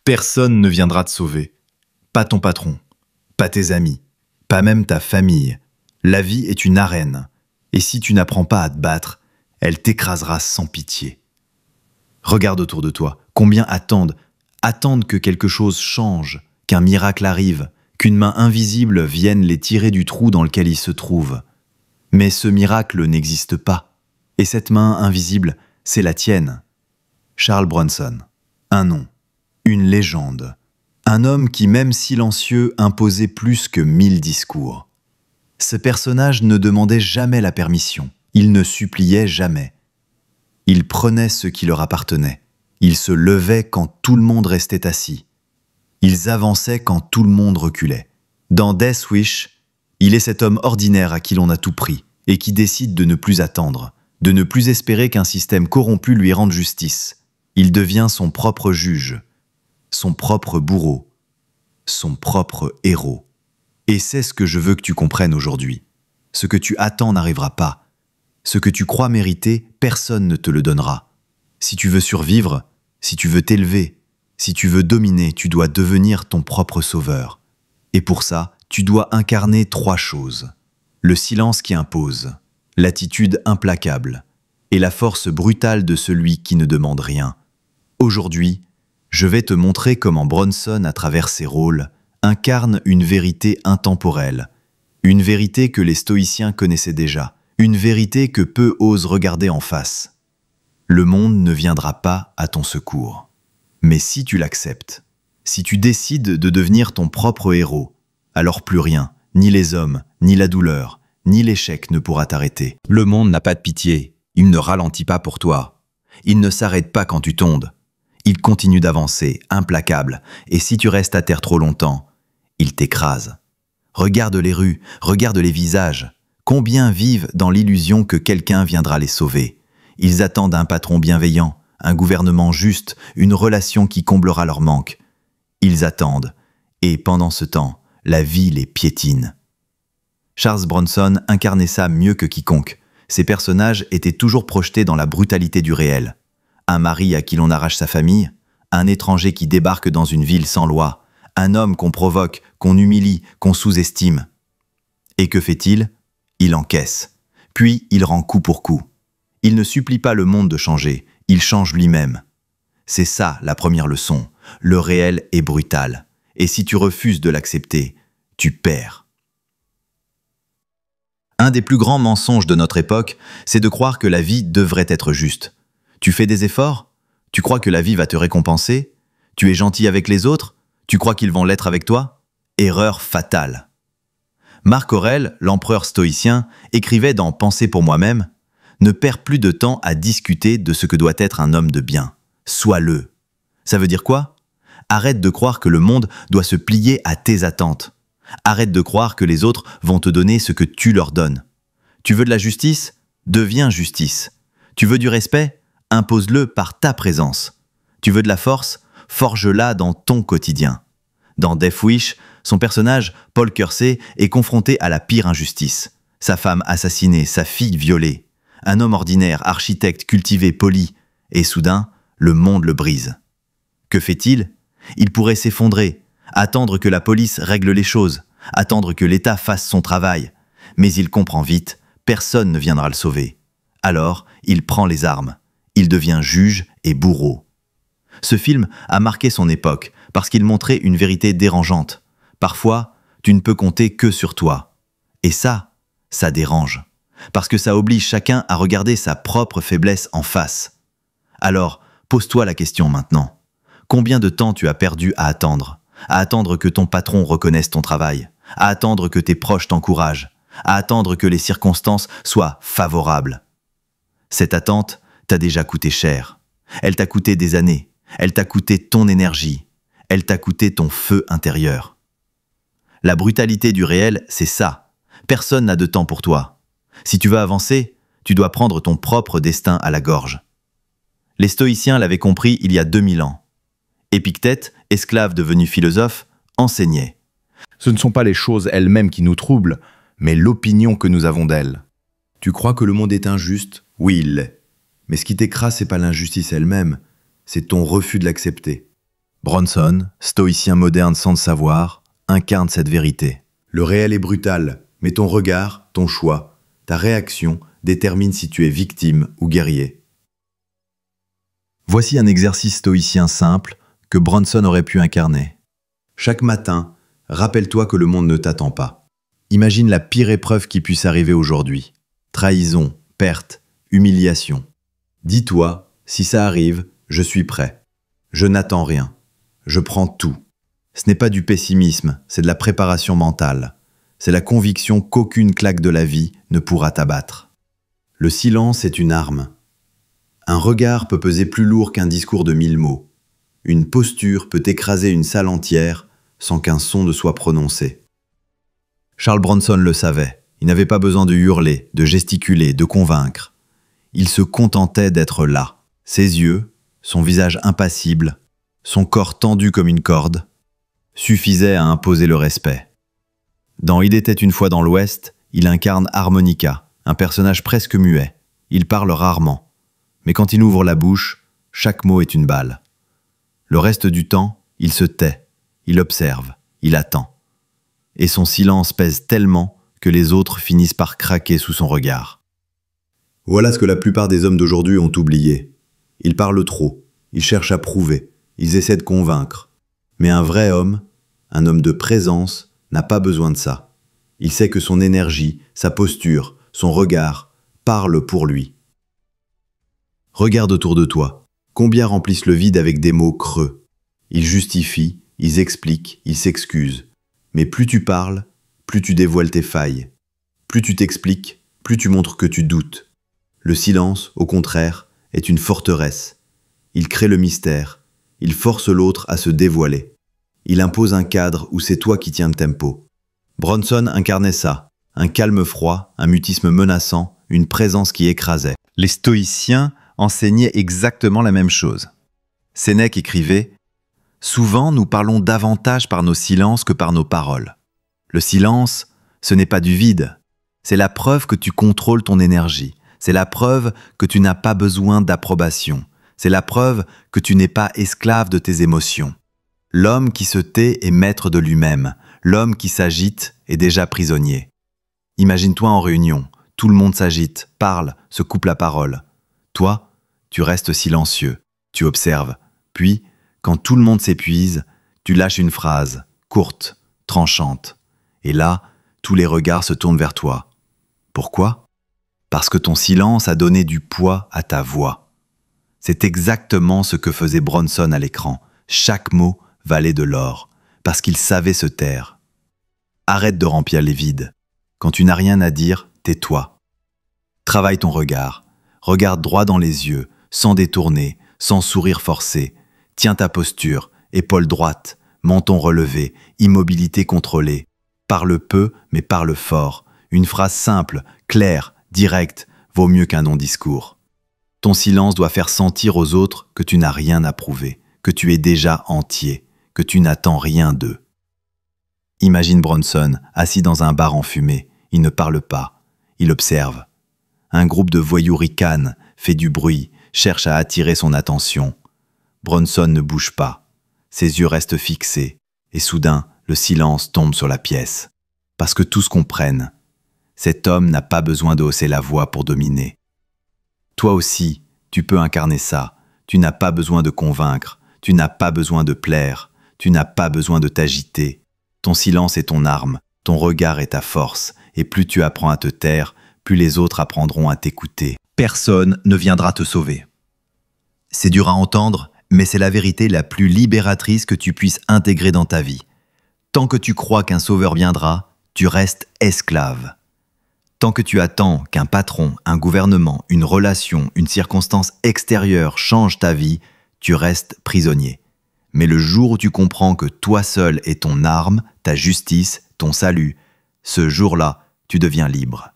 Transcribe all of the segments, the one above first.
Personne ne viendra te sauver. Pas ton patron, pas tes amis, pas même ta famille. La vie est une arène, et si tu n'apprends pas à te battre, elle t'écrasera sans pitié. Regarde autour de toi, combien attendent que quelque chose change, qu'un miracle arrive, qu'une main invisible vienne les tirer du trou dans lequel ils se trouvent. Mais ce miracle n'existe pas, et cette main invisible, c'est la tienne. Charles Bronson, un nom, une légende, un homme qui, même silencieux, imposait plus que 1000 discours. Ce personnage ne demandait jamais la permission, il ne suppliait jamais. Il prenait ce qui leur appartenait, il se levait quand tout le monde restait assis. Ils avançaient quand tout le monde reculait. Dans Death Wish, il est cet homme ordinaire à qui l'on a tout pris et qui décide de ne plus attendre, de ne plus espérer qu'un système corrompu lui rende justice. Il devient son propre juge, son propre bourreau, son propre héros. Et c'est ce que je veux que tu comprennes aujourd'hui. Ce que tu attends n'arrivera pas. Ce que tu crois mériter, personne ne te le donnera. Si tu veux survivre, si tu veux t'élever, si tu veux dominer, tu dois devenir ton propre sauveur. Et pour ça, tu dois incarner 3 choses. Le silence qui impose, l'attitude implacable et la force brutale de celui qui ne demande rien. Aujourd'hui, je vais te montrer comment Bronson, à travers ses rôles, incarne une vérité intemporelle, une vérité que les stoïciens connaissaient déjà, une vérité que peu osent regarder en face. Le monde ne viendra pas à ton secours. Mais si tu l'acceptes, si tu décides de devenir ton propre héros, alors plus rien, ni les hommes, ni la douleur, ni l'échec ne pourra t'arrêter. Le monde n'a pas de pitié, il ne ralentit pas pour toi. Il ne s'arrête pas quand tu tombes. Il continue d'avancer, implacable, et si tu restes à terre trop longtemps, il t'écrase. Regarde les rues, regarde les visages. Combien vivent dans l'illusion que quelqu'un viendra les sauver? Ils attendent un patron bienveillant, un gouvernement juste, une relation qui comblera leur manque. Ils attendent, et pendant ce temps, la vie les piétine. Charles Bronson incarnait ça mieux que quiconque. Ses personnages étaient toujours projetés dans la brutalité du réel. Un mari à qui l'on arrache sa famille, un étranger qui débarque dans une ville sans loi, un homme qu'on provoque, qu'on humilie, qu'on sous-estime. Et que fait-il? Il encaisse. Puis il rend coup pour coup. Il ne supplie pas le monde de changer, il change lui-même. C'est ça la première leçon. Le réel est brutal. Et si tu refuses de l'accepter, tu perds. Un des plus grands mensonges de notre époque, c'est de croire que la vie devrait être juste. Tu fais des efforts? Tu crois que la vie va te récompenser? Tu es gentil avec les autres? Tu crois qu'ils vont l'être avec toi? Erreur fatale. Marc Aurèle, l'empereur stoïcien, écrivait dans Penser pour moi-même: « Ne perds plus de temps à discuter de ce que doit être un homme de bien. Sois-le. » Ça veut dire quoi? Arrête de croire que le monde doit se plier à tes attentes. Arrête de croire que les autres vont te donner ce que tu leur donnes. Tu veux de la justice? Deviens justice. Tu veux du respect? Impose-le par ta présence. Tu veux de la force? Forge-la dans ton quotidien. Dans Death Wish, son personnage, Paul Kersey, est confronté à la pire injustice. Sa femme assassinée, sa fille violée. Un homme ordinaire, architecte, cultivé, poli. Et soudain, le monde le brise. Que fait-il? Il pourrait s'effondrer, attendre que la police règle les choses, attendre que l'État fasse son travail. Mais il comprend vite, personne ne viendra le sauver. Alors, il prend les armes. Il devient juge et bourreau. Ce film a marqué son époque parce qu'il montrait une vérité dérangeante. Parfois, tu ne peux compter que sur toi. Et ça dérange. Parce que ça oblige chacun à regarder sa propre faiblesse en face. Alors, pose-toi la question maintenant. Combien de temps tu as perdu à attendre? À attendre que ton patron reconnaisse ton travail, à attendre que tes proches t'encouragent, à attendre que les circonstances soient favorables. Cette attente t'a déjà coûté cher. Elle t'a coûté des années. Elle t'a coûté ton énergie. Elle t'a coûté ton feu intérieur. La brutalité du réel, c'est ça. Personne n'a de temps pour toi. Si tu veux avancer, tu dois prendre ton propre destin à la gorge. Les stoïciens l'avaient compris il y a 2000 ans. Épictète, esclave devenu philosophe, enseignait. Ce ne sont pas les choses elles-mêmes qui nous troublent, mais l'opinion que nous avons d'elles. Tu crois que le monde est injuste? Oui, il l'est. Mais ce qui t'écrase, c'est pas l'injustice elle-même, c'est ton refus de l'accepter. Bronson, stoïcien moderne sans le savoir, incarne cette vérité. Le réel est brutal, mais ton regard, ton choix, ta réaction détermine si tu es victime ou guerrier. Voici un exercice stoïcien simple que Bronson aurait pu incarner. Chaque matin, rappelle-toi que le monde ne t'attend pas. Imagine la pire épreuve qui puisse arriver aujourd'hui. Trahison, perte, humiliation. Dis-toi, si ça arrive, je suis prêt. Je n'attends rien. Je prends tout. Ce n'est pas du pessimisme, c'est de la préparation mentale. C'est la conviction qu'aucune claque de la vie ne pourra t'abattre. Le silence est une arme. Un regard peut peser plus lourd qu'un discours de 1000 mots. Une posture peut écraser une salle entière sans qu'un son ne soit prononcé. Charles Bronson le savait. Il n'avait pas besoin de hurler, de gesticuler, de convaincre. Il se contentait d'être là. Ses yeux, son visage impassible, son corps tendu comme une corde, suffisaient à imposer le respect. Dans Il était une fois dans l'Ouest, il incarne Harmonica, un personnage presque muet. Il parle rarement. Mais quand il ouvre la bouche, chaque mot est une balle. Le reste du temps, il se tait, il observe, il attend. Et son silence pèse tellement que les autres finissent par craquer sous son regard. Voilà ce que la plupart des hommes d'aujourd'hui ont oublié. Ils parlent trop, ils cherchent à prouver, ils essaient de convaincre. Mais un vrai homme, un homme de présence, n'a pas besoin de ça. Il sait que son énergie, sa posture, son regard parlent pour lui. Regarde autour de toi. Combien remplissent le vide avec des mots creux? Ils justifient, ils expliquent, ils s'excusent. Mais plus tu parles, plus tu dévoiles tes failles. Plus tu t'expliques, plus tu montres que tu doutes. Le silence, au contraire, est une forteresse. Il crée le mystère. Il force l'autre à se dévoiler. Il impose un cadre où c'est toi qui tiens le tempo. Bronson incarnait ça. Un calme froid, un mutisme menaçant, une présence qui écrasait. Les stoïciens enseignaient exactement la même chose. Sénèque écrivait « Souvent, nous parlons davantage par nos silences que par nos paroles. Le silence, ce n'est pas du vide. C'est la preuve que tu contrôles ton énergie. C'est la preuve que tu n'as pas besoin d'approbation. C'est la preuve que tu n'es pas esclave de tes émotions. L'homme qui se tait est maître de lui-même. L'homme qui s'agite est déjà prisonnier. Imagine-toi en réunion. Tout le monde s'agite, parle, se coupe la parole. Toi, tu restes silencieux, tu observes. Puis, quand tout le monde s'épuise, tu lâches une phrase, courte, tranchante. Et là, tous les regards se tournent vers toi. Pourquoi? Parce que ton silence a donné du poids à ta voix. C'est exactement ce que faisait Bronson à l'écran. Chaque mot valait de l'or, parce qu'il savait se taire. Arrête de remplir les vides. Quand tu n'as rien à dire, tais-toi. Travaille ton regard. Regarde droit dans les yeux, sans détourner, sans sourire forcé. Tiens ta posture, épaules droites, menton relevé, immobilité contrôlée. Parle peu, mais parle fort. Une phrase simple, claire, directe, vaut mieux qu'un non-discours. Ton silence doit faire sentir aux autres que tu n'as rien à prouver, que tu es déjà entier, que tu n'attends rien d'eux. Imagine Bronson, assis dans un bar enfumé. Il ne parle pas, il observe. Un groupe de voyous ricane, fait du bruit, cherche à attirer son attention. Bronson ne bouge pas. Ses yeux restent fixés. Et soudain, le silence tombe sur la pièce. Parce que tous comprennent. Cet homme n'a pas besoin de hausser la voix pour dominer. Toi aussi, tu peux incarner ça. Tu n'as pas besoin de convaincre. Tu n'as pas besoin de plaire. Tu n'as pas besoin de t'agiter. Ton silence est ton arme. Ton regard est ta force. Et plus tu apprends à te taire, plus les autres apprendront à t'écouter. Personne ne viendra te sauver. C'est dur à entendre, mais c'est la vérité la plus libératrice que tu puisses intégrer dans ta vie. Tant que tu crois qu'un sauveur viendra, tu restes esclave. Tant que tu attends qu'un patron, un gouvernement, une relation, une circonstance extérieure change ta vie, tu restes prisonnier. Mais le jour où tu comprends que toi seul est ton arme, ta justice, ton salut, ce jour-là, tu deviens libre.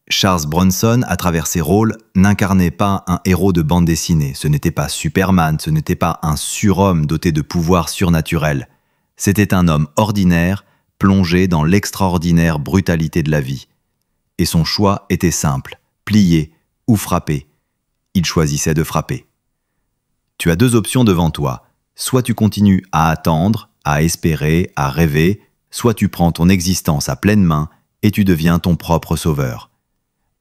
Charles Bronson, à travers ses rôles, n'incarnait pas un héros de bande dessinée. Ce n'était pas Superman, ce n'était pas un surhomme doté de pouvoirs surnaturels. C'était un homme ordinaire, plongé dans l'extraordinaire brutalité de la vie. Et son choix était simple, plier ou frapper. Il choisissait de frapper. Tu as deux options devant toi. Soit tu continues à attendre, à espérer, à rêver, soit tu prends ton existence à pleine main et tu deviens ton propre sauveur.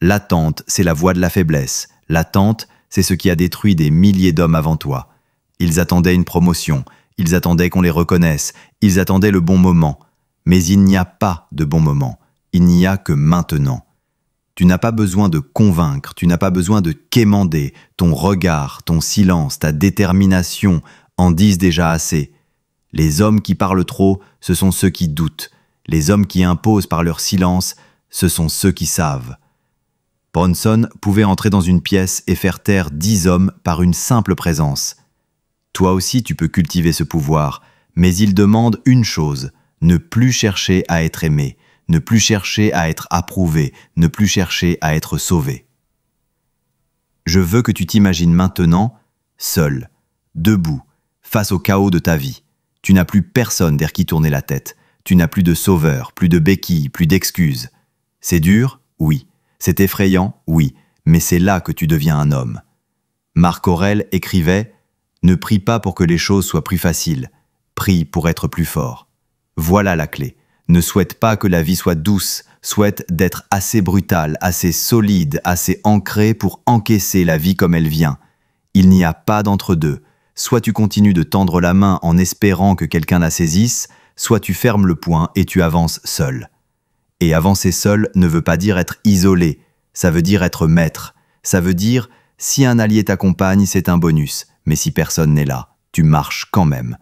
L'attente, c'est la voie de la faiblesse. L'attente, c'est ce qui a détruit des milliers d'hommes avant toi. Ils attendaient une promotion, ils attendaient qu'on les reconnaisse, ils attendaient le bon moment. Mais il n'y a pas de bon moment, il n'y a que maintenant. Tu n'as pas besoin de convaincre, tu n'as pas besoin de quémander. Ton regard, ton silence, ta détermination en disent déjà assez. Les hommes qui parlent trop, ce sont ceux qui doutent. Les hommes qui imposent par leur silence, ce sont ceux qui savent. Bronson pouvait entrer dans une pièce et faire taire 10 hommes par une simple présence. Toi aussi tu peux cultiver ce pouvoir, mais il demande une chose, ne plus chercher à être aimé, ne plus chercher à être approuvé, ne plus chercher à être sauvé. Je veux que tu t'imagines maintenant, seul, debout, face au chaos de ta vie. Tu n'as plus personne vers qui tourner la tête. Tu n'as plus de sauveur, plus de béquilles, plus d'excuses. C'est dur? Oui. C'est effrayant? Oui. Mais c'est là que tu deviens un homme. Marc Aurèle écrivait « Ne prie pas pour que les choses soient plus faciles. Prie pour être plus fort. » Voilà la clé. Ne souhaite pas que la vie soit douce. Souhaite d'être assez brutale, assez solide, assez ancrée pour encaisser la vie comme elle vient. Il n'y a pas d'entre-deux. Soit tu continues de tendre la main en espérant que quelqu'un la saisisse, soit tu fermes le poing et tu avances seul. Et avancer seul ne veut pas dire être isolé, ça veut dire être maître. Ça veut dire, si un allié t'accompagne, c'est un bonus, mais si personne n'est là, tu marches quand même.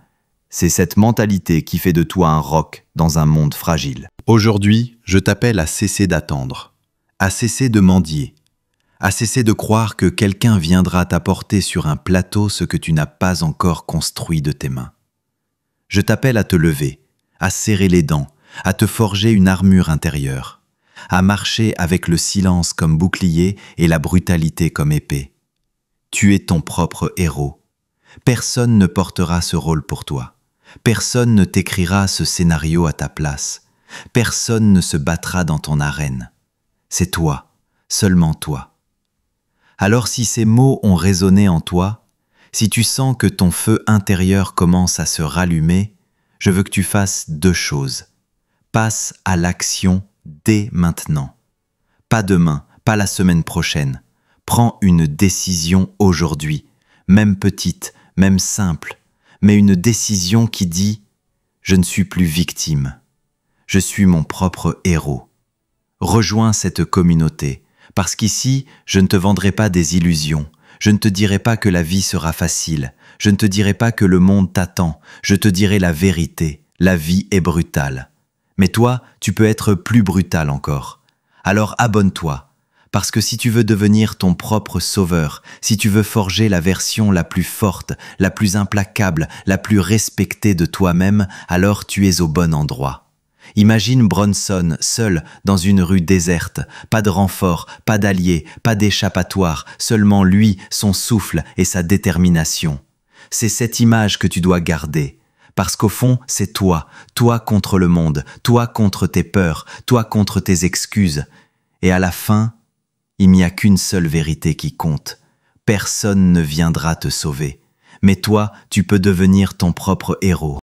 C'est cette mentalité qui fait de toi un roc dans un monde fragile. Aujourd'hui, je t'appelle à cesser d'attendre, à cesser de mendier, à cesser de croire que quelqu'un viendra t'apporter sur un plateau ce que tu n'as pas encore construit de tes mains. Je t'appelle à te lever, à serrer les dents, à te forger une armure intérieure, à marcher avec le silence comme bouclier et la brutalité comme épée. Tu es ton propre héros. Personne ne portera ce rôle pour toi. Personne ne t'écrira ce scénario à ta place. Personne ne se battra dans ton arène. C'est toi, seulement toi. Alors si ces mots ont résonné en toi, si tu sens que ton feu intérieur commence à se rallumer, je veux que tu fasses 2 choses. Passe à l'action dès maintenant. Pas demain, pas la semaine prochaine. Prends une décision aujourd'hui, même petite, même simple, mais une décision qui dit « Je ne suis plus victime. Je suis mon propre héros. » Rejoins cette communauté, parce qu'ici, je ne te vendrai pas des illusions. Je ne te dirai pas que la vie sera facile. Je ne te dirai pas que le monde t'attend. Je te dirai la vérité. La vie est brutale. Mais toi, tu peux être plus brutal encore. Alors abonne-toi. Parce que si tu veux devenir ton propre sauveur, si tu veux forger la version la plus forte, la plus implacable, la plus respectée de toi-même, alors tu es au bon endroit. Imagine Bronson seul dans une rue déserte, pas de renfort, pas d'alliés, pas d'échappatoire, seulement lui, son souffle et sa détermination. C'est cette image que tu dois garder. Parce qu'au fond, c'est toi, toi contre le monde, toi contre tes peurs, toi contre tes excuses. Et à la fin, il n'y a qu'une seule vérité qui compte. Personne ne viendra te sauver. Mais toi, tu peux devenir ton propre héros.